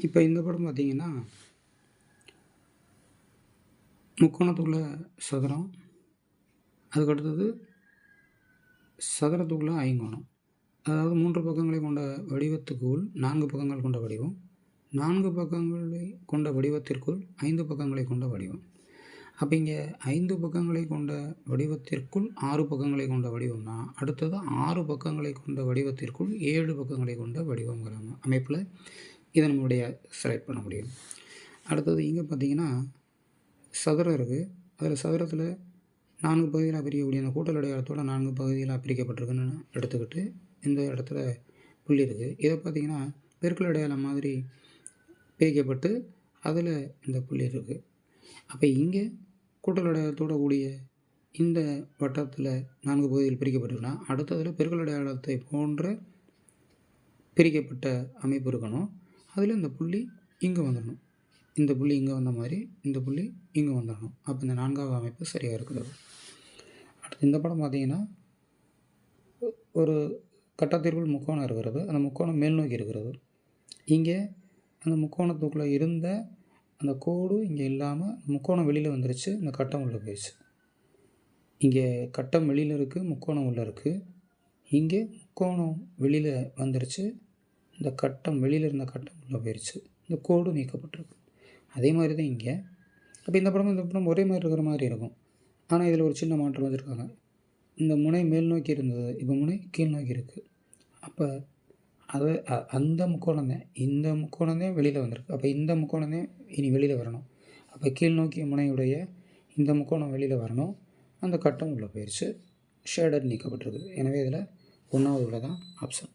இப்போ இந்த படம் பார்த்திங்கன்னா முக்கோணத்துக்குள்ள சதுரம், அதுக்கடுத்தது சதுரத்துக்குள்ள ஐங்கோணம். அதாவது 3 பக்கங்களை கொண்ட வடிவத்துக்குள் 4 பக்கங்கள் கொண்ட வடிவம், 4 பக்கங்களை கொண்ட வடிவத்திற்குள் 5 பக்கங்களை கொண்ட வடிவம். அப்போ இங்கே 5 பக்கங்களை கொண்ட வடிவத்திற்குள் 6 பக்கங்களை கொண்ட வடிவம்னா, அடுத்தது 6 பக்கங்களை கொண்ட வடிவத்திற்குள் 7 பக்கங்களை கொண்ட வடிவங்கிற அமைப்பில் இதை நம்மளுடைய செலக்ட் பண்ண முடியும். அடுத்தது இங்கே பார்த்திங்கன்னா சதுரம் இருக்குது. அதில் சதுரத்தில் 4 பகுதிகளாக பிரிக்கக்கூடிய அந்த கூட்டல் அடையாளத்தோட 4 பகுதிகளாக பிரிக்கப்பட்டிருக்குன்னு எடுத்துக்கிட்டு இந்த இடத்துல புள்ளி இருக்குது. இதை பார்த்திங்கன்னா பெருக்கல் அடையாளம் மாதிரி பிரிக்கப்பட்டு அதில் இந்த புள்ளி இருக்குது. அப்போ இங்கே கூட்டல் அடையாளத்தோட கூடிய இந்த வட்டத்தில் 4 பகுதிகள் பிரிக்கப்பட்டிருக்குன்னா, அடுத்ததில் பெருக்கல் அடையாளத்தை போன்ற பிரிக்கப்பட்ட அமைப்பு இருக்கணும். அதில் இந்த புள்ளி இங்கே வந்துடணும், இந்த புள்ளி இங்கே வந்த மாதிரி இந்த புள்ளி இங்கே வந்துடணும். அப்போ இந்த 4வது அமைப்பு சரியாக இருக்கிறது. அடுத்து இந்த படம் பார்த்திங்கன்னா ஒரு கட்டத்திற்குள் முக்கோணம் இருக்கிறது. அந்த முக்கோணம் மேல் நோக்கி இருக்கிறது. இங்கே அந்த முக்கோணத்துக்குள்ளே இருந்த அந்த கோடு இங்கே இல்லாமல் முக்கோணம் வெளியில் வந்துருச்சு, இந்த கட்டம் உள்ளே போயிடுச்சு. இங்கே கட்டம் வெளியில் இருக்குது, முக்கோணம் உள்ளே இருக்குது. இங்கே முக்கோணம் வெளியில் வந்துருச்சு, இந்த கட்டம் வெளியில் இருந்த கட்டம் உள்ளே போயிடுச்சு, இந்த கோடு நீக்கப்பட்டிருக்கு. அதே மாதிரி தான் இங்கே. அப்போ இந்த படம் ஒரே மாதிரி இருக்கிற மாதிரி இருக்கும். ஆனால் இதில் ஒரு சின்ன மாற்றம் வச்சுருக்காங்க. இந்த முனை மேல் நோக்கி இருந்தது, இப்போ முனை கீழ் நோக்கி இருக்குது. அப்போ அது அந்த முக்கோணம் தான், இந்த முக்கோணம் தான் வெளியில் வந்திருக்கு. அப்போ இந்த முக்கோணம் தான் இனி வெளியில் வரணும். அப்போ கீழ் நோக்கிய முனையுடைய இந்த முக்கோணம் வெளியில் வரணும், அந்த கட்டம் உள்ளே போயிடுச்சு, ஷேடர் நீக்கப்பட்டிருக்கு. எனவே இதில் 1வது உள்ள தான் ஆப்ஷன்.